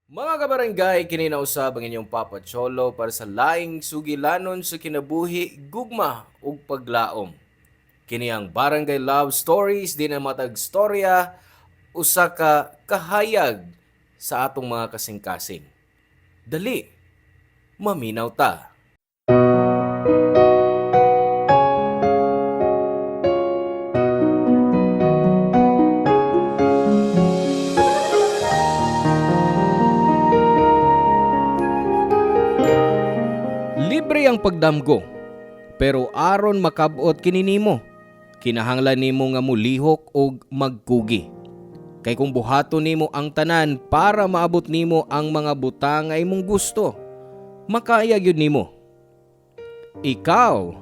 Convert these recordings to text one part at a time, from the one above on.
Mga kabarangay, kininausab ang inyong Papa Cholo para sa laing sugilanon sa kinabuhi, gugma ug paglaom. Kini ang Barangay Love Stories din ang matag storya usa ka kahayag sa atong mga kasing-kasing. Dali, maminaw ta. Libre ang pagdamgo, pero aron makabot kini nimo, kinahanglan nimo nga mulihok og magkugi. Kay kung buhaton nimo ang tanan para maabot nimo ang mga butang nga imong gusto, makaya gyud nimo. Ikaw,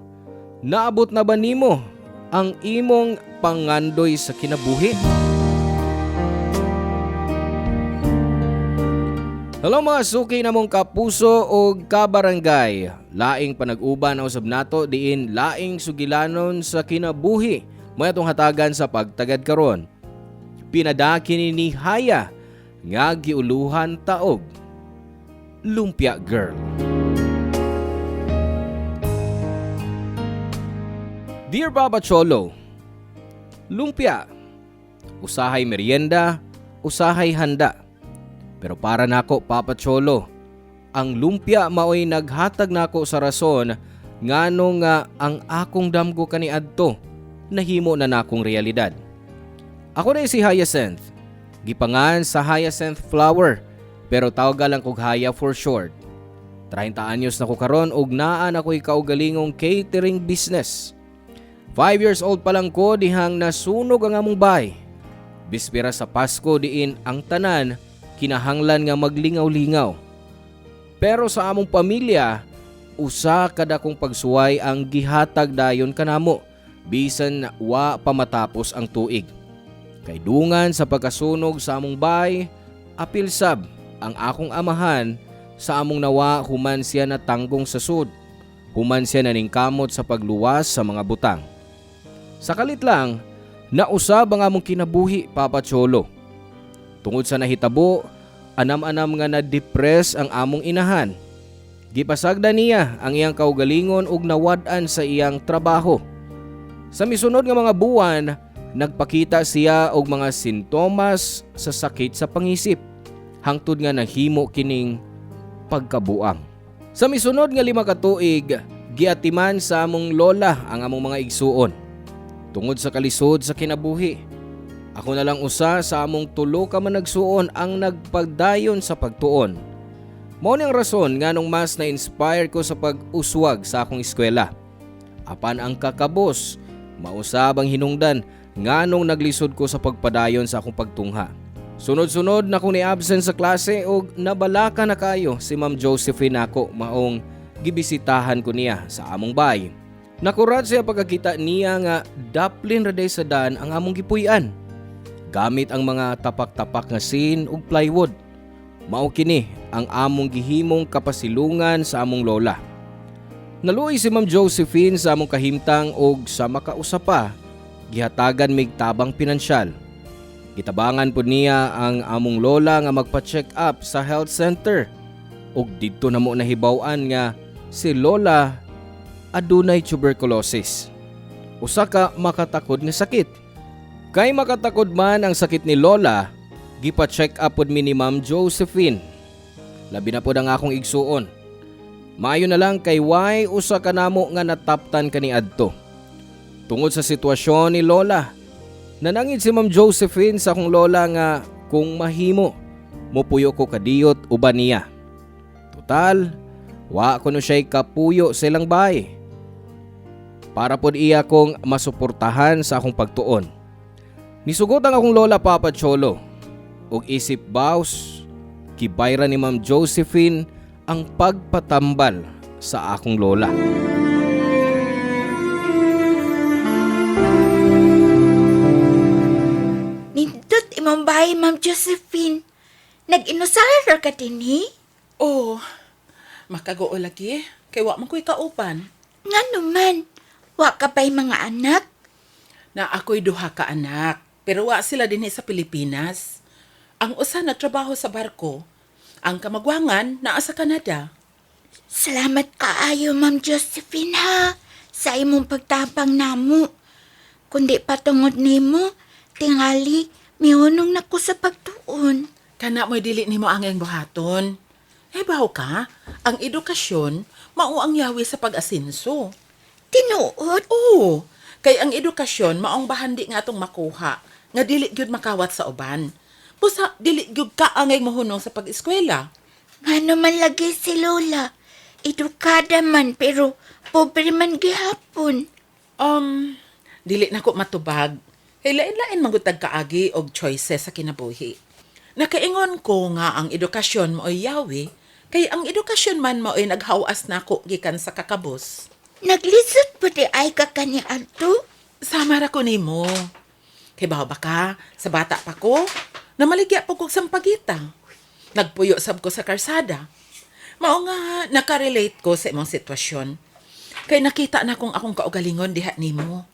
naabot na ba nimo ang imong pangandoy sa kinabuhi? Hello mga suki namong kapuso o kabarangay. Laing panag-uban ang usab nato diin laing sugilanon sa kinabuhi. May atong hatagan sa pagtagad karon. Pinadaki ni Haya nga giuluhan taog. Lumpia Girl. Dear Papa Cholo, lumpia, usahay merienda, usahay handa. Pero para nako Papa Cholo, ang lumpia maoy naghatag nako sa rason ngano nga ang akong damgo kaniadto nahimo na nakong realidad. Ako na si Hyacinth. Gipangan sa hyacinth flower, pero tawag lang kog Haya for short. 30 anyos na ko karon ug naa na ko'y kaugalingong catering business. 5 years old pa lang ko dihang nasunog ang among bahay. Bispera sa Pasko diin ang tanan kinahanglan nga maglingaw-lingaw. Pero sa among pamilya, usa kada kong pagsuway ang gihatag dayon kanamo bisan wa pa matapos ang tuig. Kay dungan sa pagkasunog sa among bay, apil sab ang akong amahan sa among nawa human siya na tanggong sa sud. Human siya naningkamot sa pagluwas sa mga butang. Sa kalit lang, nausab ang among kinabuhi, Papa Cholo. Tungod sa nahitabo, anam-anam nga na-depress ang among inahan. Gipasagda niya ang iyang kaugalingon ug nawad-an sa iyang trabaho. Sa misunod nga mga buwan, nagpakita siya og mga sintomas sa sakit sa pangisip, hangtod nga nahimo kining pagkabuang. Sa misunod nga 5 ka tuig, giatiman sa among lola ang among mga igsuon. Tungod sa kalisod sa kinabuhi, ako na lang usa sa among tulo ka managsuon ang nagpagdayon sa pagtuon. Mao ni ang rason nganong mas na-inspire ko sa pag-uswag sa akong eskwela. Apan ang kakabos, mausab ang hinungdan nganong naglisod ko sa pagpadayon sa akong pagtungha. Sunod-sunod na kong ni-absent sa klase ug nabalaka na kayo si Ma'am Josephine ako maong gibisitahan ko niya sa among bay. Nakurat siya pagkakita niya nga daplin raday sa daan ang among gipuy-an. Gamit ang mga tapak-tapak nga sin ug plywood. Mao kini ang among gihimong kapasilungan sa among lola. Naluoy si Ma'am Josephine sa among kahimtang ug sa makausapa, gihatagan mig tabang pinansyal. Gitabangan pud niya ang among lola nga magpa-check up sa health center. Ug didto namo nahibaw-an nga si lola adunay tuberculosis. Usa ka makatakod nga sakit. Kay makatakod man ang sakit ni lola, gipa-check up pod mi ni Ma'am Josephine. Labi na pod ang akong igsuon. Maayo na lang kay why usa ka namo nga nataptan kaniadto. Tungod sa sitwasyon ni lola, nanangid si Ma'am Josephine sa akong lola nga kung mahimo, mupuyo ko kadiyot uban niya. Total, wa ko no siya'y kapuyo sa ilang bahay. Para pod iya kong masuportahan sa akong pagtuon. Nisugot ang akong lola, Papa Cholo, ug isip baws, kibayra ni Ma'am Josephine ang pagpatambal sa akong lola. Nindot imong bahay, Ma'am Josephine. Nag-inusara ka dinhi? Oh, makaguo lagi. Kay wa man ko'y kaupan. Nga naman, wa ka pa'y mga anak? Na ako'y duha ka anak. Pero wa sila dinhi sa Pilipinas. Ang usa na trabaho sa barko. Ang kamagwangan naa sa Canada. Salamat kaayo, Ma'am Josephine, ha, sa imong pagtabang namo. Kundi patungod nimo, tingali, mihunong nako sa pagtuon. Kana mo'y dili nimo angeng buhaton. Bawo ka, ang edukasyon mao ang yawi sa pag-asinso. Tinuod? Oo, kay ang edukasyon maong bahandi nga atong makuha nga dili gyud makawat sa uban. Busa dili gyud ka angay mohunong sa pag-eskwela. Ngano man lagi si Lola. Edukada man, pero pobre man gihapon. Dili nako matubag. Kay lain-lain manggutag kaagi og choices sa kinabuhi. Nakaingon ko nga ang edukasyon mo ay yawi, kay ang edukasyon man mo ay naghawas nako gikan sa kakabos. Naglisod po di ay ka kani adto? Sama ra ko nimo. Kay bawo ba ka, sa bata pa ko, namaligya po kog sampagita. Nagpuyo sab ko sa karsada. Mao nga nakarelate ko sa imong sitwasyon. Kay nakita na kong akong kaugalingon diha nimo.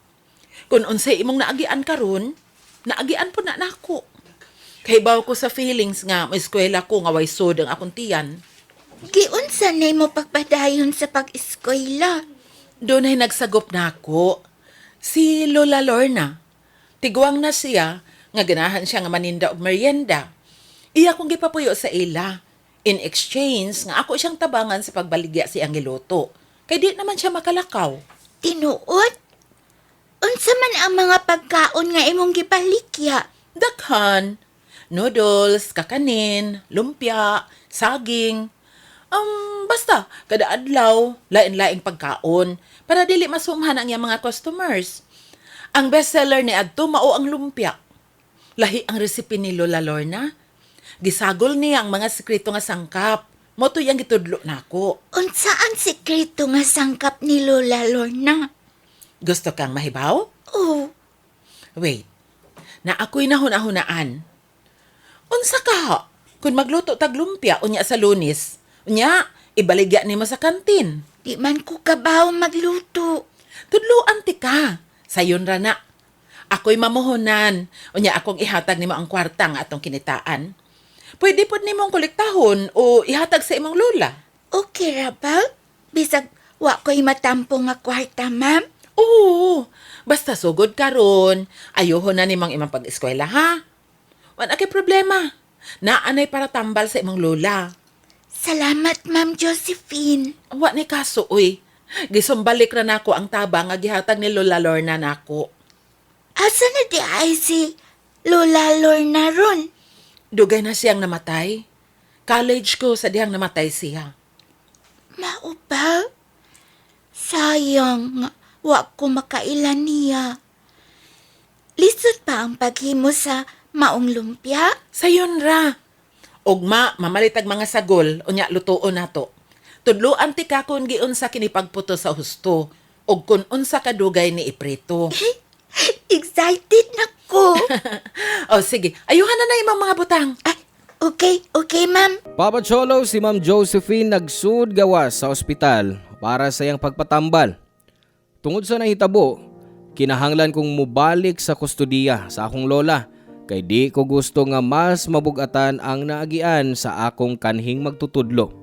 Kung unsay imong naagian karon, naagian po na nako. Kay bawo ko sa feelings nga may eskwela ko nga way sod ang akong tiyan. Giunsa nimo pagpadayon sa pag-eskwela? Doon ay nagsagop na ako. Si Lola Lorna. Tiguang na siya, nga ganahan siya nga maninda og merienda. Iya kong gipapuyo sa ila. In exchange, nga ako siyang tabangan sa pagbaligya si Angeloto. Kay di naman siya makalakaw. Tinuod? Unsa man ang mga pagkaon nga imong gipalikya? Daghan. Noodles, kakanin, lumpia, saging. Basta, kada adlaw, lain-laing pagkaon para dili masumhan ang iyang mga customers. Ang bestseller ni Adto mao ang lumpia. Lahi ang resipe ni Lola Lorna. Gisagol niya ang mga sekreto nga sangkap. Moto yang gitudlo nako. Unsa ang sikreto nga sangkap ni Lola Lorna? Gusto kang mahibaw? Oh, Wait. Na ako'y nahuna-hunaan. Unsa ka? Kung magluto tag lumpia unya sa Lunes, unya ibaligya nimo sa kantin. di man ko kabaw magluto. Tudloan ti ka. Sayon ra na. Ako'y mamuhunan. Unya akong ihatag nimo ang kwarta nga atong kinitaan. Pwede pod nimong kolektahon o ihatag sa imong lola. Okay ra ba? Bisag wa ko'y matampo nga kwarta, ma'am? Oo, basta sugod karon, ayohon na nimang imong pag-eskwela, ha? Wala kay problema. Naanay para tambal sa imong lola. Salamat, Ma'am Josephine. Wa ni kaso, uy. Gisumbalik ra nako ang tabang nga gihatag ni Lola Lorna nako. Asa na di ay si Lola Lorna ron? Dugay na siyang namatay. College ko sa dihang namatay siya. Mao ba? Sayang nga, wa ko makailan niya. Lisod pa ang paghimo sa maong lumpia? Sayon ra. Ugma, mamalitag mga sagol, unya lutuon nato. Tudloan ti ka kung giunsa kini pagputo sa husto, ug kung unsa kadugay ni iprito. Excited na ko. O sige, ayuhan na na imong mga butang. Ay, okay, ma'am. Papa Cholo, si Ma'am Josephine nagsud gawas sa ospital para sa iyang pagpatambal. Tungod sa nahitabo, kinahanglan kong mubalik sa kustudiya sa akong lola kay di ko gusto nga mas mabugatan ang naagian sa akong kanhing magtutudlo.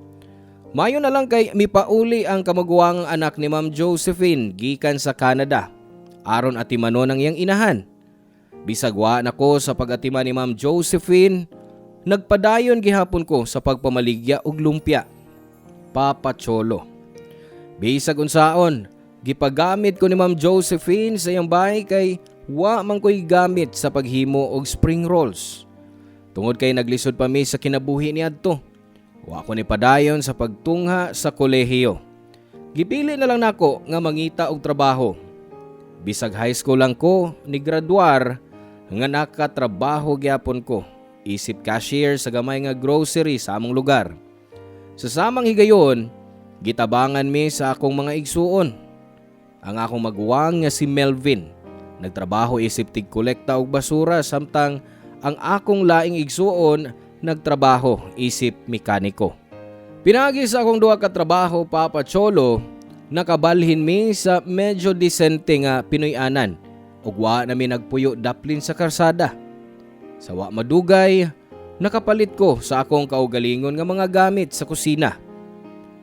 Mayo na lang kay mipauli ang kamaguwang anak ni Ma'am Josephine gikan sa Canada. Aron atimanon ang iyang inahan. Bisagwa na ko sa pag-atima ni Ma'am Josephine, nagpadayon gihapon ko sa pagpamaligya og lumpia. Papa Cholo. Bisag unsaon, gipagamit ko ni Ma'am Josephine sa iyang bahay kay wa man ko'y gamit sa paghimo og spring rolls. Tungod kay naglisod pa mi sa kinabuhi niadto. Wa ko ni padayon sa pagtungha sa kolehiyo. Gipili na lang nako nga mangita og trabaho. Bisag high school lang ko ni graduar nga nakatrabaho gyapon ko. Isip cashier sa gamay nga grocery sa among lugar. Sa samang higayon, gitabangan mi sa akong mga igsuon. Ang akong maguwang nga si Melvin. Nagtrabaho isip tig-kolekta og basura samtang ang akong laing igsuon nagtrabaho isip mekaniko. Pinagi sa akong duha ka trabaho, Papa Cholo, nakabalhin mi sa medyo disente nga Pinoy-anan ug wa nami nagpuyo daplin sa karsada. Sa wa madugay, Nakapalit ko sa akong kaugalingon nga mga gamit sa kusina.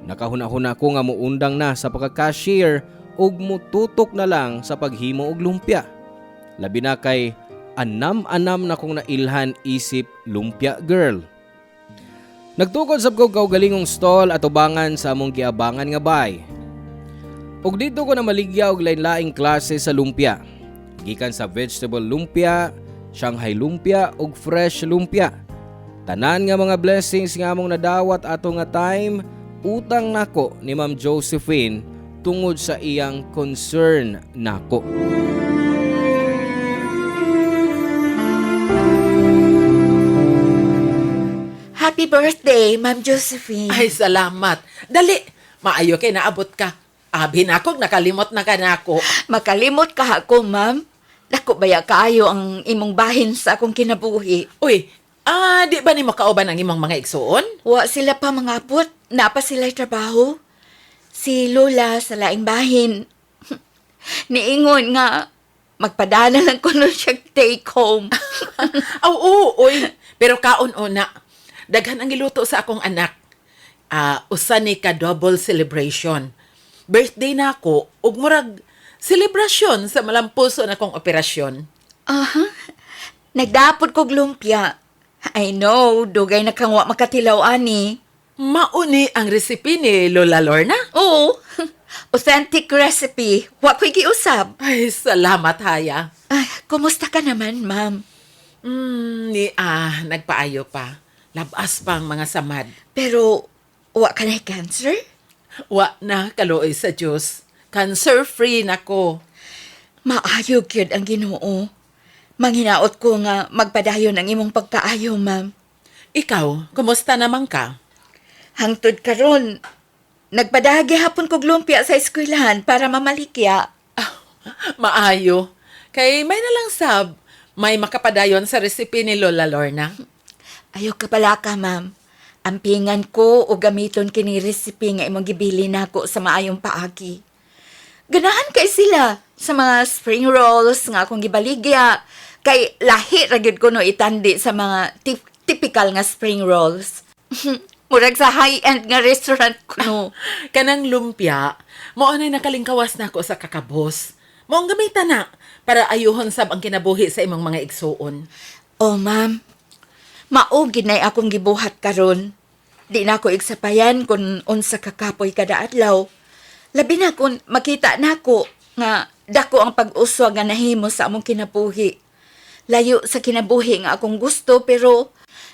Nakahuna-huna ko nga muundang na sa pagka-cashier ug mututok na lang sa paghimo og lumpia. Labi na kay anam-anam na kong nailhan isip lumpia girl. Nagtukod sab ko kaugalingong stall at ubangan sa among giabangan nga bay. Ug dito ko na maligya og lain-laing klase sa lumpia. Gikan sa vegetable lumpia, Shanghai lumpia ug fresh lumpia. Tanan nga mga blessings nga among nadawat ato nga time, utang nako ni Ma'am Josephine tungod sa iyang concern nako. Happy birthday, Ma'am Josephine. Ay, salamat. Dali, maayo kay naabot ka. Abi na ako, nakalimot na ka na ako. Makalimot ka ako, ma'am. Dako baya kaayo ang imong bahin sa akong kinabuhi. Uy, di ba ni makauban ang imong mga igsuon? Wa sila pa mangapot. Napa sila'y trabaho. Si Lola sa laing bahin. Niingon nga, magpadala lang ko nun siya take home. Oo, uy. Pero kaon una, daghan ang giluto sa akong anak. Usa ni ka double celebration. Birthday na ako, ug murag selebrasyon sa malampuso na kong operasyon. Aha. Nagdapot kog lumpia. I know, dugay na kang wa makatilaw ani. Mauni ang resipe ni Lola Lorna? Oo. Authentic recipe. Wa ko'y giusab. Ay, salamat, Haya. Ay, kumusta ka naman, ma'am? Nagpaayo pa. Labas pang mga samad. Pero, wa ka na cancer? Wa na, kaluoy sa Diyos. Cancer-free na ko. Maayo gyud ang Ginoo. Manghinaot ko nga magpadayon ang imong pagkaayo, ma'am. Ikaw, kumusta naman ka? Hangtod karon, nagpadagi hapon kog lumpia sa eskwelahan para mamalikya. Maayo. Kay may nalang sab, may makapadayon sa resipe ni Lola Lorna. Ayaw ka pala ka, ma'am. Ampingan ko o gamiton kini recipe nga imong gibili nako sa maayong paagi. Ganahan kay sila sa mga spring rolls nga akong gibaligya. Kay lahi ra gyud ko no itandi sa mga typical nga spring rolls. Murag sa high-end nga restaurant ko no. Kanang lumpia, mao na nakalingkawas na ako sa kakabos. Maong gamitan na para ayuhon sab ang kinabuhi sa imong mga igsuon. Oh, ma'am. Maugid na akong gibuhat karon. Di na ako igsapayan kung unsa kakapoy kada adlaw. Labi na kung makita nako nga dako ang pag-uswag nga nahimo sa among kinabuhi. Layo sa kinabuhi nga akong gusto pero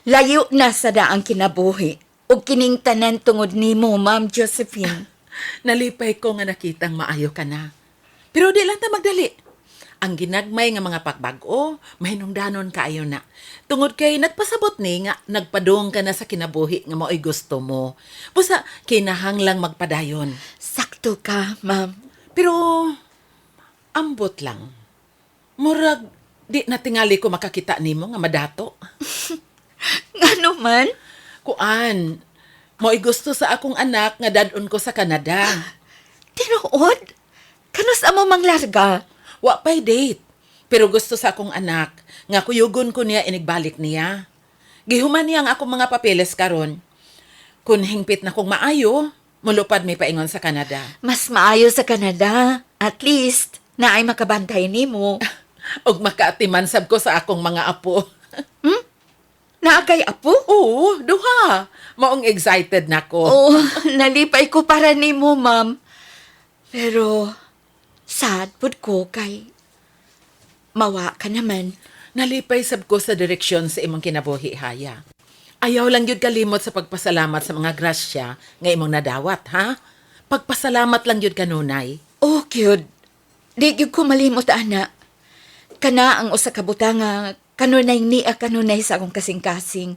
layo na sa daang kinabuhi. Ug kining tanan tungod nimo, Ma'am Josephine. Nalipay ko nga nakitang maayo ka na. Pero di lang ta magdali. Ang ginagmay nga mga pagbag-o, mahinungdanon kaayo na. Tungod kay nagpasabot ni nga nagpadung ka na sa kinabuhi nga mao'y gusto mo. Busa, kinahanglang magpadayon. Sakto ka, ma'am. Pero, ambot lang. Murag, di natingali ko makakita nimo nga madato. Ngano man? Kuan, mao'y gusto sa akong anak nga dadon ko sa Canada. Tinuod? Kanus amo manglarga? Wa pa'y date. Pero gusto sa akong anak, nga kuyugon ko niya inigbalik niya. Gihuman niya ang akong mga papeles karon. Kung hingpit na kong maayo, mulupad may paingon sa Canada. Mas maayo sa Canada. At least, naay makabantay nimo. Og makaatiman sab ko sa akong mga apo. Naakay apo? Oo, duha. Maong excited na ko. Oh, nalipay ko para nimo, ma'am. Pero, sad pud ko kay mawa ka naman. Nalipay sab ko sa direksyon sa imong kinabuhi, Haya. Ayaw lang yun kalimot sa pagpasalamat sa mga grasya nga imong nadawat, ha? Pagpasalamat lang yun kanunay. Oh, cute. Di gyud ko malimot, ana. Kana ang usa ka butanga kanunay niya kanunay sa akong kasing-kasing.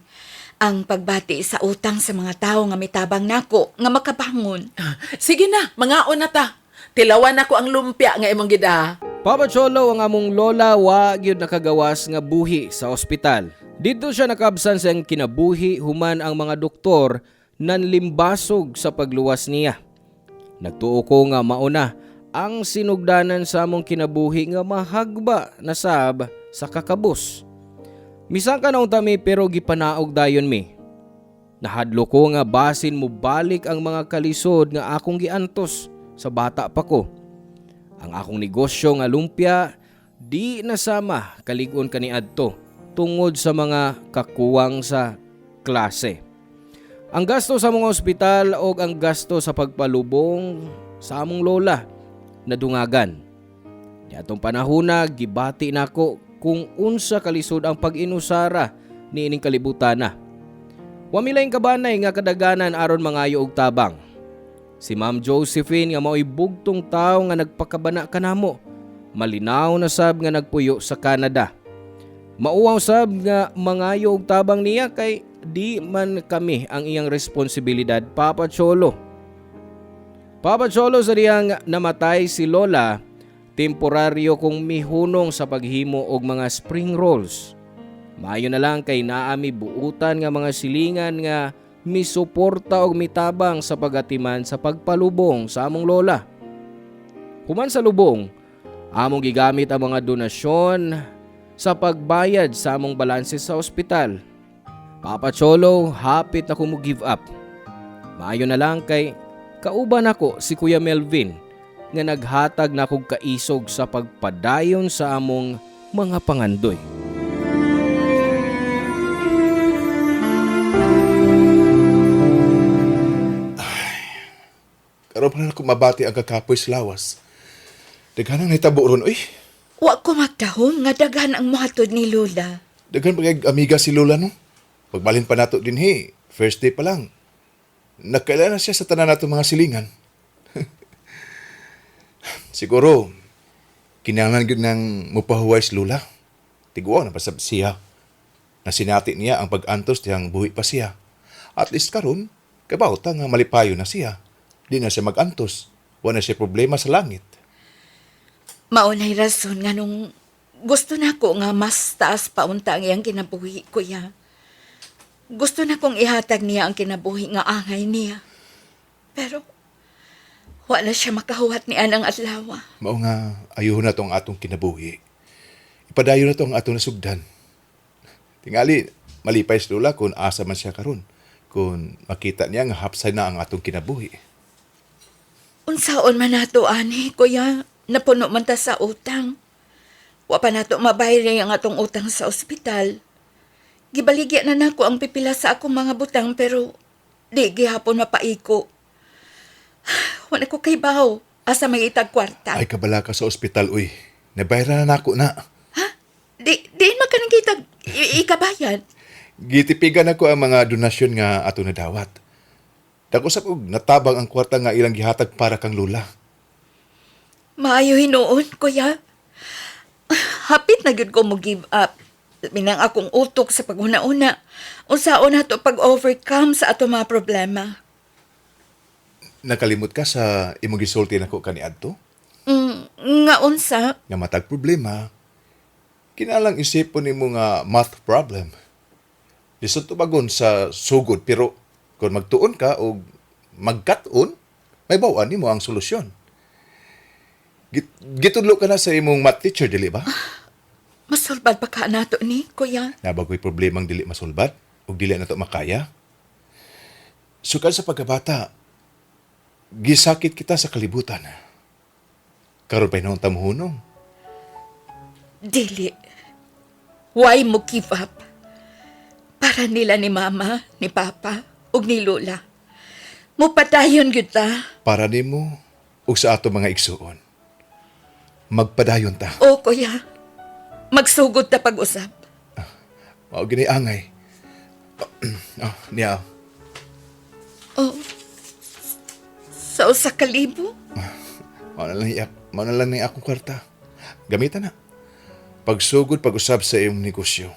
Ang pagbati sa utang sa mga tao nga mitabang nako nga makabangon. Sige na, mangaon na ta. Tilawan ako ang lumpia nga imong gida. Papa Cholo ang among lola wa gyud nakagawas nga buhi sa ospital. Dito siya nakabsan sa kinabuhi human ang mga doktor nanlimbasog sa pagluwas niya. Nagtuo ko nga mauna ang sinugdanan sa among kinabuhi nga mahagba na sab sa kakabus. Misang ka naong tami pero gipanaog dayon mi. Nahadlo ko nga basin mo balik ang mga kalisod nga akong giantos sa bata pa ko. Ang akong negosyo nga lumpia di nasama kalig-on kaniadto tungod sa mga kakuwang sa klase. Ang gasto sa mga ospital o ang gasto sa pagpalubong sa among lola nadungagan. Di atong panahuna gibati nako kung unsa kalisod ang pag-inusara ni ining kalibutana. Wa milaing kabanay nga kadaganan aron mangayo og tabang. Si Ma'am Josephine nga mao'y bugtong tawo nga nagpakabana kanamo. Malinaw na sab nga nagpuyo sa Canada. Mauwaw sab nga mangayo og tabang niya kay di man kami ang iyang responsibilidad, Papa Cholo. Papa Cholo, sa diyang namatay si Lola, temporaryo kong mihunong sa paghimo og mga spring rolls. Maayo na lang kay naami buutan nga mga silingan nga misuporta og mitabang sa pagatiman sa pagpalubong sa among lola. Human sa lubong, among gigamit ang mga donasyon sa pagbayad sa among balanse sa ospital. Papa Cholo, hapit ako mo give up. Maayo na lang kay kauban ako si Kuya Melvin nga naghatag na kog kaisog sa pagpadayon sa among mga pangandoy. Karon pa na ako mabati ang kakapoy sa lawas. Daghanang nahitabo ron, uy. Wa ko magdahom nga daghan ang muhatod ni Lola. Daghan pa kay amiga si Lola, no? Pagbalin pa nato din, first day pa lang. Nagkaila na siya sa tanan nato mga silingan. Siguro, kinahanglan gyud nang mupahuway si Lola. Tiguan na pasab siya. Nasinati niya ang pag-antos tiyang buhi pa siya. At least karon, kabawta nga malipayo na siya. Di na siya mag-antos. Wala na siya problema sa langit. Maunay rason nga nung gusto na ko nga mas taas paunta ang iyang kinabuhi, kuya. Gusto na kong ihatag niya ang kinabuhi nga angay niya. Pero, wala siya makahuwat ni Anang Adlawa. Mao nga, ayuhon na to ang atong kinabuhi. Ipadayon na to ang atong nasugdan. Tingali, malipay si Lola kung asa man siya karon. Kung makita niya nga hapsay na ang atong kinabuhi. Unsaon man nato, ani, kuya, napuno man ta sa utang. Wa pa nato mabayri ang atong utang sa ospital. Gibaligya na nako ang pipila sa akong mga butang pero di gihapon mapaiko. Wala ko kay baho, asa may itag kwarta. Ay, kabala ka sa ospital, uy. Nabayaran na nako na. Ha? Di makanang kitag ikabayan. Gitipigan ako ang mga donasyon nga ato nadawat. Dagusap og natabang ang kwarta nga ilang gihatag para kang Lola. Maayo hinuon, kuya. Hapit na gyud ko mo give up. Minang akong utok sa paguna-una. Unsaon nato pag-overcome sa ato mga problema. Nakalimot ka sa imong gisulti nako kaniadto Nga unsa? nga matag problema. Kinalang isipon nimo nga math problem. Lisod tubagon sa sugod pero kung magtuon ka o magkat-on, may bawaan nimo ang solusyon. Gitudlo ka na sa imong math teacher, dili ba? Masulbad pa ka nato ni, kuya. Nabagoy problemang dili masulbad o dili na to makaya. Sukad sa pagkabata, gisakit kita sa kalibutan. Karon pa hinong tamuhunong. Dili. Why mo give up? Para nila ni mama, ni papa, ug ni lola. Mupadayon gyud ta. Para nimo ug sa ato mga igsuon. Magpadayon ta. O, kuya. Magsugod ta pag-usap. Mao gini angay. Niya. O, sa usa ka libo? Mao na lang ni akong kwarta. Gamitan na. Pagsugod pag-usab sa iyong negosyo.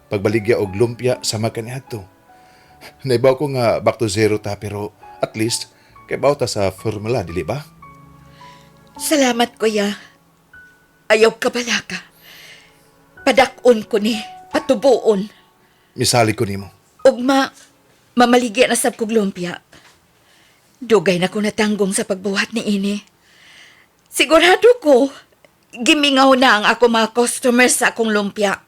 Pagbaligya og lumpia sa makaniadto. Naibaw ko nga back to zero ta pero at least kay baw ta sa formula, dili ba? Salamat, kuya. Ayaw ka bala ka. Padakon ko ni, patubuon. Misali ko nimo. Ugma, mamaligya na sab kog lumpia. Dugay na ko natanggong sa pagbuhat ni ini. Sigurado ko, gimingaw na ang ako mga customers sa akong lumpia.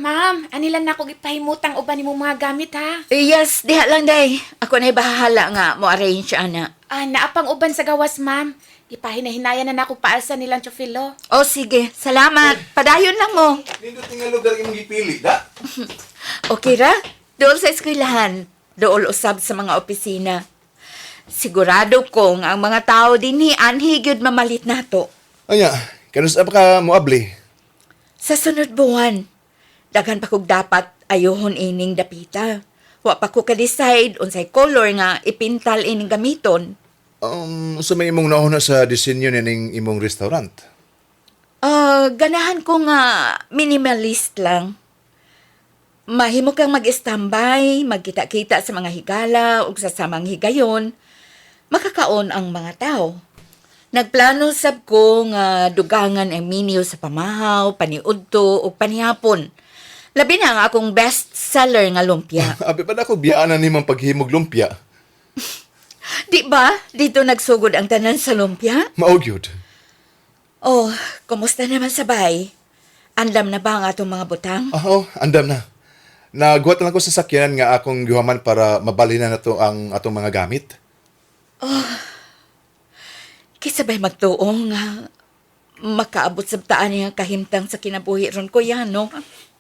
Ma'am, anilan na ako gipahimutang uban nimo mga gamit ha. Yes, diha lang day. Ako na'y bahala nga mo arrange ana. Naapang uban sa gawas, ma'am. Ipahinahinaya na ako paalsa nilang chofilo. O sige, salamat. Padayon lang mo. Nindot nga lugar imong gipili, da? Okay ra? Dool sa eskwelahan. Dool usab sa mga opisina. Sigurado kong ang mga tao dinhi anhi gyud mamalit nato. Anya, kanus pa ka moabli? Sa sunod buwan, daghan pa kog dapat ayohon ining dapita. Wa pa ko ka-decide unsay color nga ipintal ining gamiton. So may imong nauna sa disenyo ning imong restaurant. Ganahan ko nga minimalist lang. Mahimo kang mag-standby, magkita-kita sa mga higala o sa samang higayon. Makakaon ang mga tao. Nagplano sab ko nga dugangan ang menu sa pamahaw, paniudto o panihapon. Labi na ang akong best seller nga lumpia. Abi pa na ako biyaanan nimang paghimog lumpia. Di ba? Dito nagsugod ang tanan sa lumpia? Maugyod. Oh, kumusta naman sa bay? Andam na ba ang atong mga butang? Oo, andam na. Nagbuhat lang ko sa sakyanan nga akong gihaman para mabalinan na to ang atong mga gamit. Kisabay magtuong nga makaabot sa taan niya kahimtang sa kinabuhi ron ko yan, no?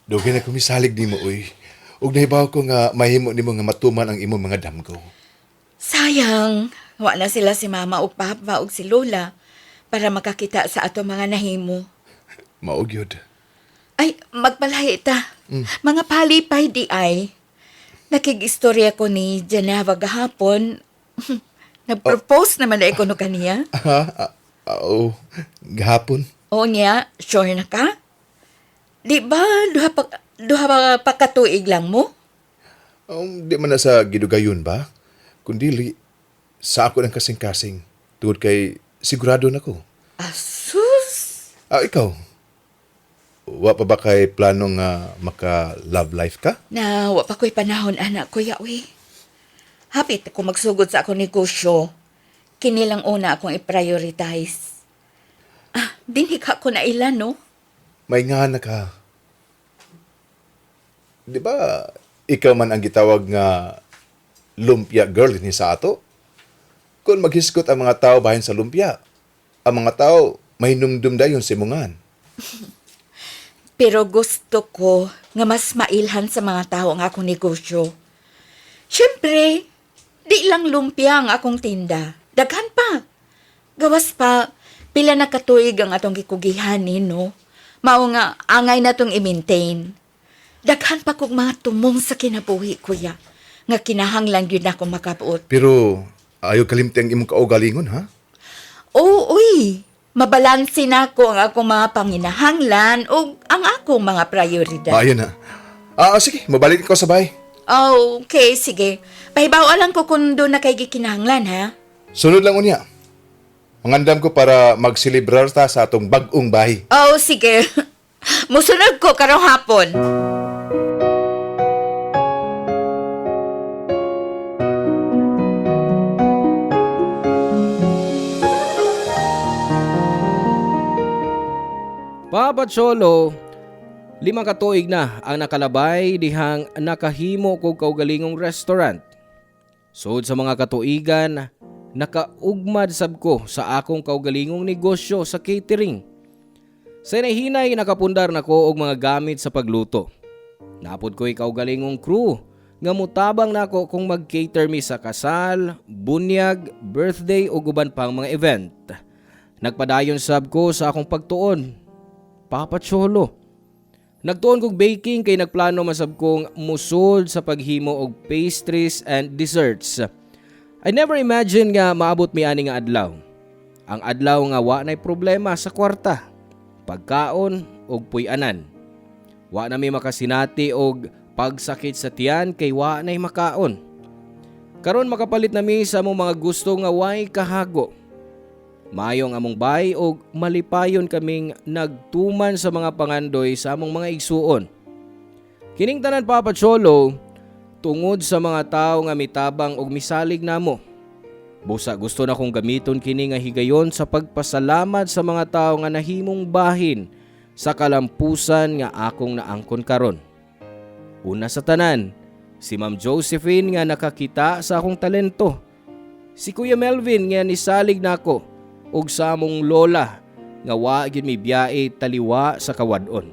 Dugay na kumisalig nimo uy. Ug nahibaw ko nga mahimo nimo nga matuman ang imong mga damgo. Sayang, wa na sila si mama o papa o si lola para makakita sa ato mga nahimo. Maugyod. Ay, magpalahi ta. Mga palipay di ay. Nakig-istorya ko ni Geneva gahapon. Nag-propose naman na ko no kaniya. Oo. Gahapon. O niya, sure na ka? Di ba, duha pa katuig lang mo? Di man na sa gidugayon ba? Kundili, sa ako ng kasing-kasing. Tungod kay sigurado na ko. Asus! Ikaw? Wa pa ba kay plano nga maka-love life ka? Na, wa pa ko'y panahon, anak ko, yawi. Hapit ako magsugod sa akong negosyo. Kinilang una akong i-prioritize. Dinhi ka ko na ilan, no? May nga na ka. Di ba, ikaw man ang gitawag nga lumpia girl ni sa ato? Kung maghiskot ang mga tao bahin sa lumpia, ang mga tao may numdum dayon simungan. Pero gusto ko nga mas mailhan sa mga tao ang akong negosyo. Siyempre, di lang lumpia ang akong tinda. Daghan pa. Gawas pa, pila na katuig ang atong gikugihan no? Mao nga, angay na tong i-maintain. Daghan pa kong mga tumong sa kinabuhi, kuya. Nga kinahanglan yun akong makabuot. Pero ayaw kalimti ang imong kaugalingon, ha? Oo, uy. Mabalansin ako ang akong mga panginahanglan o ang akong mga prioridad. Ayun na. Sige, mabalik ko sa bahay. Okay, sige. Pahibaw lang ko kung doon na kay gikinahanglan, ha? Sunod lang unya. Mangandam ko para magsilibrar ta sa atong bag-ong bahay. Sige. Musunod ko karong hapon. Papa Cholo, 5 katuig na ang nakalabay dihang nakahimo kog kaugalingong restaurant. Sud sa mga katuigan, nakaugmad sab ko sa akong kaugalingong negosyo sa catering. Sa nahinay nakapundar na ko og mga gamit sa pagluto. Napod ko'y kaugalingong crew nga mutabang nako kung mag-cater mi sa kasal, bunyag, birthday o guban pang mga event. Nagpadayon sab ko sa akong pagtuon. Papa Cholo. Nagtuon kog baking kay nagplano masab kong musod sa paghimo og pastries and desserts. I never imagined nga maabot mi ani nga adlaw. Ang adlaw nga wa nay problema sa kwarta, pagkaon og puy-anan. Wa na mi makasinati og pagsakit sa tiyan kay wa nay makaon. Karon makapalit na mi sa among mga gusto nga way kahago. Mayong among bay o malipayon kaming nagtuman sa mga pangandoy sa among mga igsuon. Kining tanan Papa Cholo, tungod sa mga tao nga mitabang og misalig namo. Busa gusto na kong gamiton kini nga higayon sa pagpasalamat sa mga tao nga nahimong bahin sa kalampusan nga akong naangkon karon. Una sa tanan, si Ma'am Josephine nga nakakita sa akong talento. Si Kuya Melvin nga nisalig nako ug sa among lola nga wa gyud mi biyae taliwa sa kawadon.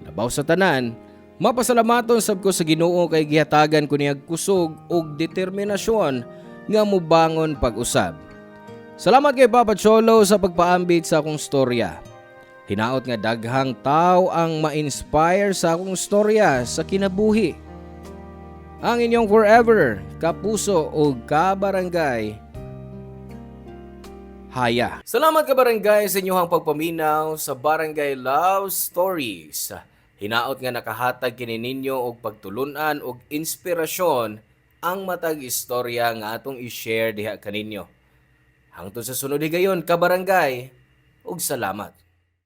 Labaw sa tanan, mapasalamaton sab ko sa Ginoo kay gihatagan ko niyag kusog ug determinasyon nga mubangon pag-usab. Salamat kay Papa Cholo sa pagpaambit sa akong storya. Hinaot nga daghang tao ang ma-inspire sa akong storya sa kinabuhi. Ang inyong forever, kapuso o kabarangay, Haya. Salamat kabarangay sa inyong pagpaminaw sa Barangay Love Stories. Hinaot nga nakahatag kini ninyo og pagtulunan og inspirasyon ang matag istorya nga atong i-share diha kaninyo. Hangtod sa sunod higayon kabarangay, ug salamat.